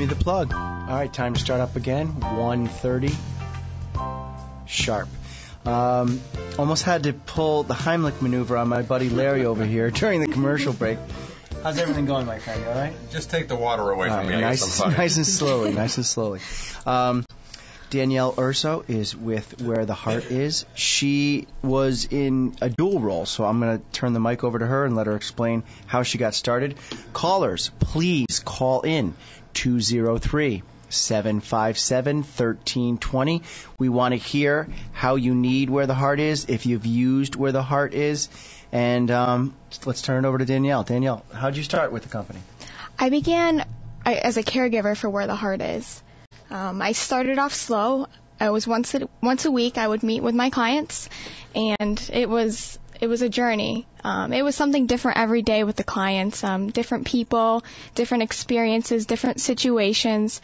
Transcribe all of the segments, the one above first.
you the plug. All right, time to start up again. 1:30 sharp. Almost had to pull the Heimlich maneuver on my buddy Larry over here during the commercial break. How's everything going, my friend? You all right? Just take the water away from me. Nice and slowly. Danielle Urso is with Where the Heart Is. She was in a dual role, so I'm going to turn the mic over to her and let her explain how she got started. Callers, please call in 203-757-1320. We want to hear how you need Where the Heart Is, if you've used Where the Heart Is. And let's turn it over to Danielle. Danielle, how did you start with the company? I began as a caregiver for Where the Heart Is. I started off slow. I was once a week I would meet with my clients, and it was a journey. It was something different every day with the clients, different people, different experiences, different situations,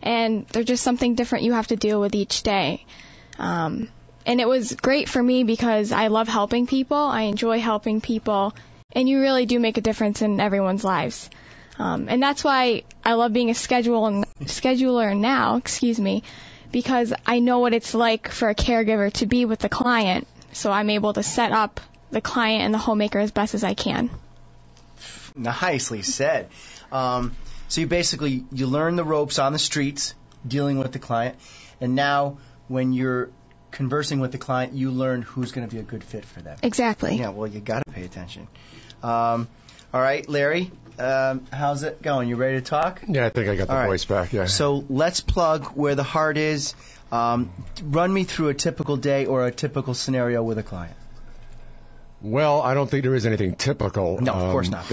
and there's just something different you have to deal with each day. And it was great for me because I love helping people. I enjoy helping people, and you really do make a difference in everyone's lives. And that's why I love being a scheduler now, because I know what it's like for a caregiver to be with the client, so I'm able to set up the client and the homemaker as best as I can. Nicely said. So you learn the ropes on the streets, dealing with the client, and now when you're conversing with the client, you learn who's going to be a good fit for them. Exactly. Yeah, well, you got to pay attention. All right, Larry, how's it going? You ready to talk? Yeah, I think I got the voice back, yeah. So let's plug Where the Heart Is. Run me through a typical day or a typical scenario with a client. Well, I don't think there is anything typical. No, of course not.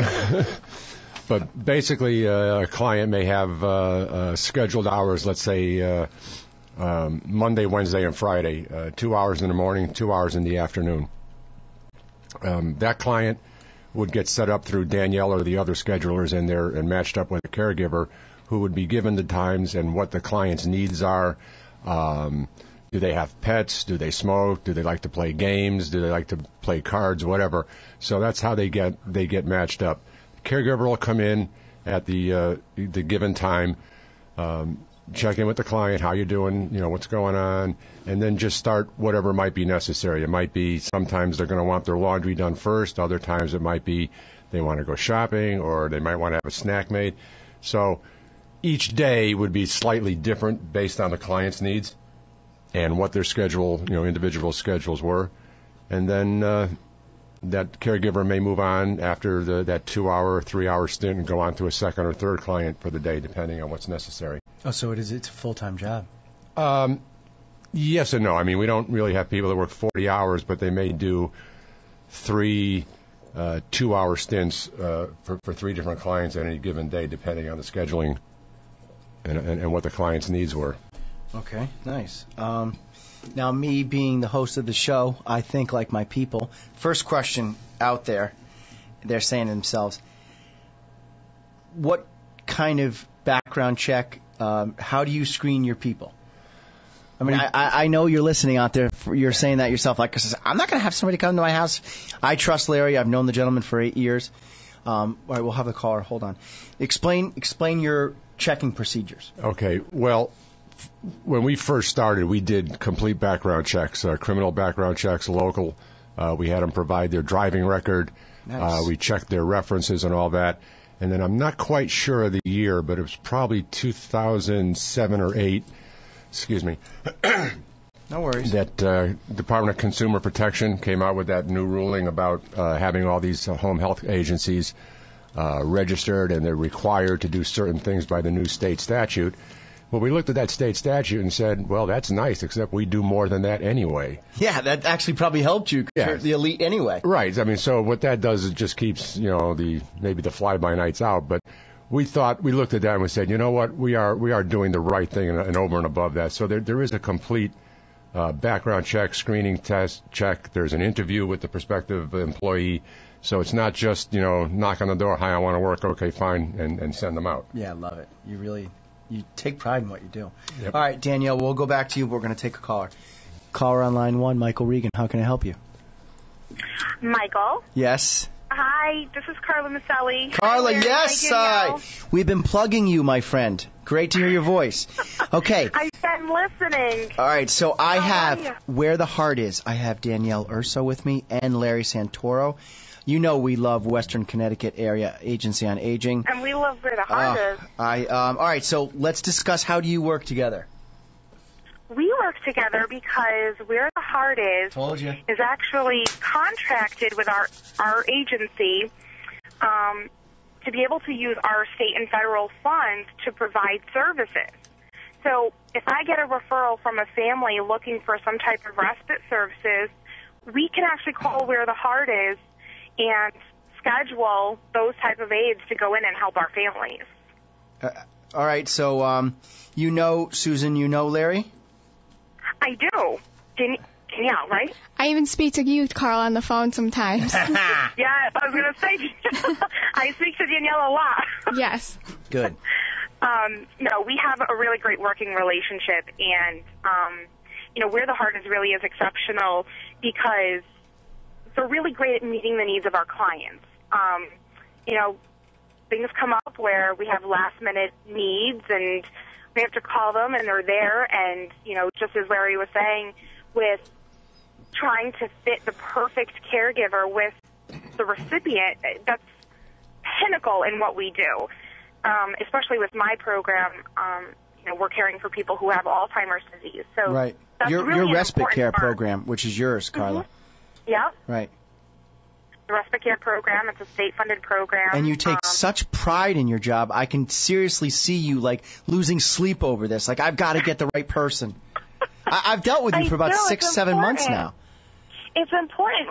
But basically, a client may have scheduled hours, let's say Monday, Wednesday, and Friday, 2 hours in the morning, 2 hours in the afternoon. That client would get set up through Danielle or the other schedulers in there and matched up with a caregiver who would be given the times and what the client's needs are. Do they have pets? Do they smoke? Do they like to play games? Do they like to play cards? Whatever. So that's how they get matched up. The caregiver will come in at the given time, check in with the client, how you doing, what's going on, and then just start whatever might be necessary. It might be sometimes they're going to want their laundry done first. Other times it might be they want to go shopping, or they might want to have a snack made. So each day would be slightly different based on the client's needs and what their schedule, individual schedules were. And then that caregiver may move on after that 2 hour, 3 hour stint and go on to a second or third client for the day, depending on what's necessary. Oh, so it's a full-time job? Yes and no. I mean, we don't really have people that work 40 hours, but they may do 3 2-hour stints for 3 different clients on any given day, depending on the scheduling and what the client's needs were. Okay, nice. Now, me being the host of the show, I think like my people. First question out there, they're saying to themselves, what kind of background check, how do you screen your people? I mean, I know you're listening out there. You're saying that yourself. Like, I'm not going to have somebody come to my house. I trust Larry. I've known the gentleman for 8 years. All right, we'll have the caller. Hold on. Explain your checking procedures. Okay, well, when we first started, we did complete background checks, criminal background checks, local. We had them provide their driving record. Nice. We checked their references and all that. And then I'm not quite sure of the year, but it was probably 2007 or 8. Excuse me. No worries. That Department of Consumer Protection came out with that new ruling about having all these home health agencies registered, and they're required to do certain things by the new state statute. Well, we looked at that state statute and said, well, that's nice, except we do more than that anyway. Yeah, that actually probably helped you, the elite anyway. Right. I mean, so what that does is just keeps, maybe the fly-by-nights out. But we looked at that and we said, you know what, we are doing the right thing and over and above that. So there is a complete background check, screening test check. There's an interview with the prospective employee. So it's not just, knock on the door, hi, I want to work, okay, fine, and send them out. Yeah, I love it. You take pride in what you do. Yep. All right, Danielle, we'll go back to you. We're going to take a caller. Caller on line 1, Michael Regan. How can I help you? Michael? Yes? Hi, this is Carla Maselli. Carla, Hi, yes. Hi, Danielle. We've been plugging you, my friend. Great to hear your voice. Okay. I've been listening. All right, so I How are have you? Where the Heart Is. I have Danielle Urso with me and Larry Santoro. You know we love Western Connecticut Area Agency on Aging. And we love Where the Heart Is. All right, so let's discuss, how do you work together? We work together because Where the Heart Told you. is actually contracted with our agency to be able to use our state and federal funds to provide services. So if I get a referral from a family looking for some type of respite services, we can actually call Where the Heart Is and schedule those type of aides to go in and help our families. All right, so you know Susan, you know Larry? I do. Danielle, right? I even speak to you, Carl, on the phone sometimes. Yeah, I was going to say, I speak to Danielle a lot. Yes. Good. No, we have a really great working relationship, and, Where the Heart Is really is exceptional because they're really great at meeting the needs of our clients. Things come up where we have last-minute needs, and we have to call them, and they're there, and, just as Larry was saying, with trying to fit the perfect caregiver with the recipient, that's pinnacle in what we do. Especially with my program, we're caring for people who have Alzheimer's disease. So Right. that's Your really an respite important care part. program, which is yours, Carla. Yeah, Right. the respite care program. It's a state-funded program. And you take such pride in your job. I can seriously see you, losing sleep over this. I've got to get the right person. I've dealt with you for about 6-7 months now. It's important,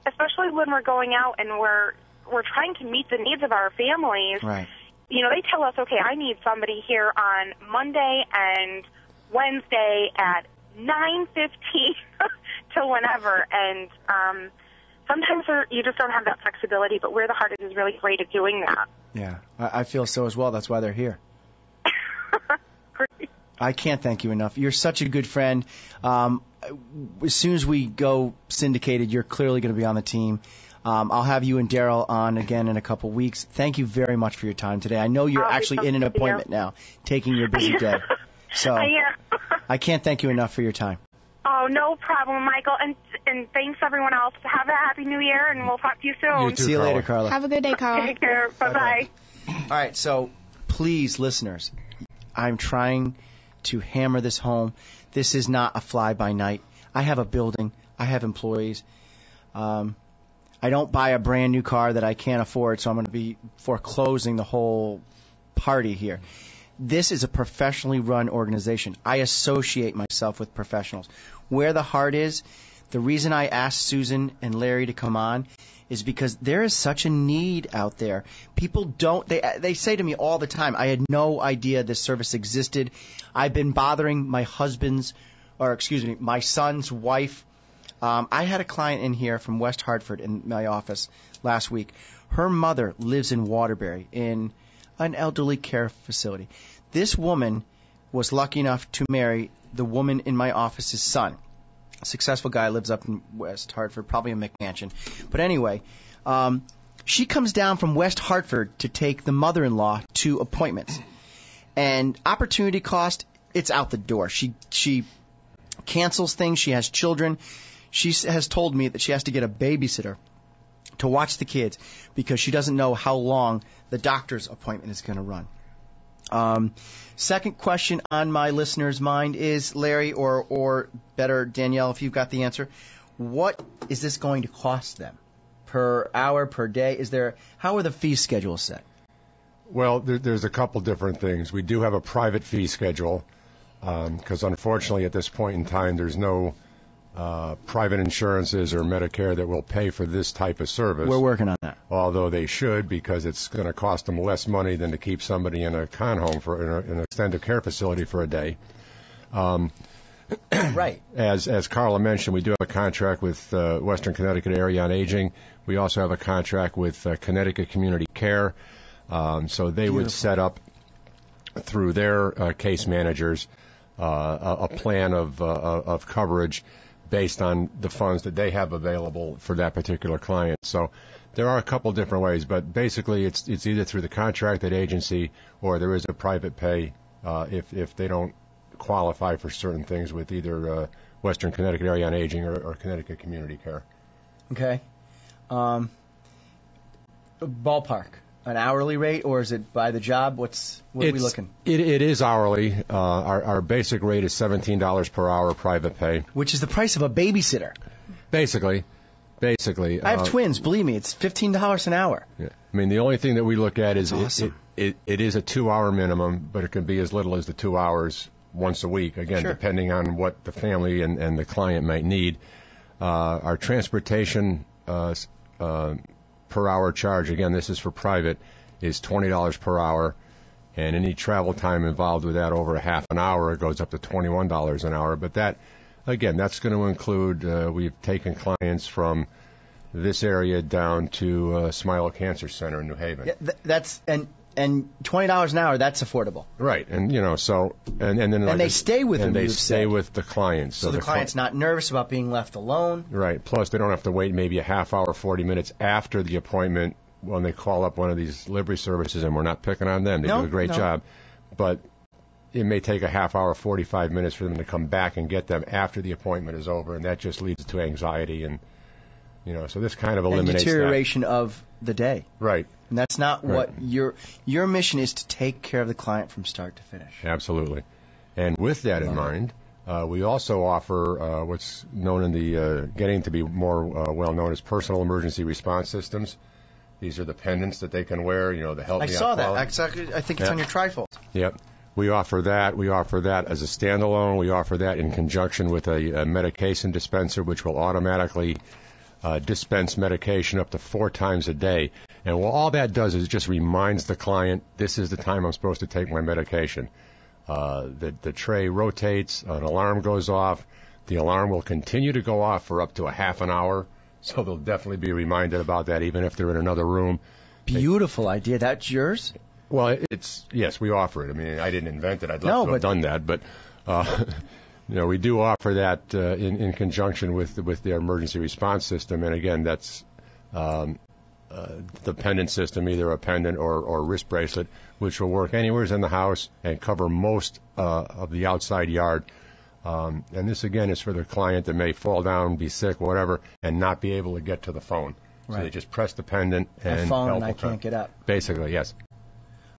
especially when we're going out and we're trying to meet the needs of our families. Right. They tell us, okay, I need somebody here on Monday and Wednesday at 9:15 to whenever, and sometimes you just don't have that flexibility, but Where the Heart Is really great at doing that. Yeah, I feel so as well. That's why they're here. Great. I can't thank you enough. You're such a good friend. As soon as we go syndicated, you're clearly going to be on the team. I'll have you and Daryl on again in a couple weeks. Thank you very much for your time today. I know you're actually in an appointment now, taking your busy day. So I can't thank you enough for your time. Oh, no problem, Michael. And thanks, everyone else. Have a Happy New Year, and we'll talk to you soon. You too, See you Carla. later, Carla. Have a good day, Carl. Take care. Bye-bye. All right, so please, listeners, I'm trying to hammer this home. This is not a fly-by-night. I have a building. I have employees. I don't buy a brand new car that I can't afford, so I'm going to be foreclosing the whole party here. This is a professionally run organization. I associate myself with professionals. Where the Heart Is, the reason I asked Susan and Larry to come on is because there is such a need out there. People don't, they say to me all the time, I had no idea this service existed. I've been bothering my my son's wife. I had a client in here from West Hartford in my office last week. Her mother lives in Waterbury in an elderly care facility. This woman was lucky enough to marry the woman in my office's son. A successful guy, lives up in West Hartford, probably a McMansion. But anyway, she comes down from West Hartford to take the mother-in-law to appointments. And opportunity cost, it's out the door. She cancels things. She has children. She has told me that she has to get a babysitter to watch the kids because she doesn't know how long the doctor's appointment is going to run. Second question on my listener's mind is, Larry, or better, Danielle, if you've got the answer, what is this going to cost them per hour, per day? How are the fee schedules set? Well, there's a couple different things. We do have a private fee schedule because, unfortunately, at this point in time, there's no private insurances or Medicare that will pay for this type of service. We're working on that. Although they should, because it's going to cost them less money than to keep somebody in a con home for an extended care facility for a day. Right. As Carla mentioned, we do have a contract with Western Connecticut Area on Aging. We also have a contract with Connecticut Community Care. So they would set up through their case managers a plan of coverage based on the funds that they have available for that particular client. So There are a couple different ways, but basically it's either through the contracted agency or there is a private pay if they don't qualify for certain things with either Western Connecticut Area on Aging or Connecticut Community Care. Okay. Ballpark, an hourly rate, or is it by the job? What are we looking? It is hourly. Our basic rate is $17 per hour private pay. Which is the price of a babysitter. Basically. I have twins. Believe me, it's $15 an hour. Yeah. I mean, the only thing that we look at is awesome. it is a 2-hour minimum, but it can be as little as the 2 hours once a week, again, Sure. depending on what the family and the client might need. Our transportation per hour charge, again, this is for private, is $20 per hour, and any travel time involved with that over a half an hour, it goes up to $21 an hour. But that, again, that's going to include, we've taken clients from this area down to Smile Cancer Center in New Haven. Yeah, that's and $20 an hour, that's affordable. Right, and then they stay with them. And they you've stay said. with the clients. So the client's not nervous about being left alone. Right. Plus, they don't have to wait maybe a half hour, 40 minutes after the appointment when they call up one of these delivery services, and we're not picking on them. They do a great job. But it may take a half hour, 45 minutes for them to come back and get them after the appointment is over, and that just leads to anxiety and, so this kind of eliminates and deterioration of the day. Right. And that's not what your mission is, to take care of the client from start to finish. Absolutely. And with that in mind, we also offer what's known in the getting to be more well known as personal emergency response systems. These are the pendants that they can wear, the help me out. I saw that. Exactly. I think it's on your trifold. Yep. We offer that. We offer that as a standalone. We offer that in conjunction with a medication dispenser, which will automatically dispense medication up to 4 times a day. And all that does is it just reminds the client, this is the time I'm supposed to take my medication. The tray rotates, an alarm goes off. The alarm will continue to go off for up to a half an hour, so they'll definitely be reminded about that even if they're in another room. Beautiful idea. That's yours? Well, yes, we offer it. I mean, I didn't invent it. I'd love to have done that, but we do offer that in conjunction with the emergency response system. And again, that's the pendant system, either a pendant or wrist bracelet, which will work anywhere in the house and cover most of the outside yard. And this, again, is for the client that may fall down, be sick, whatever, and not be able to get to the phone. Right. So they just press the pendant and I fall help and I will come. can't get up. Basically, yes.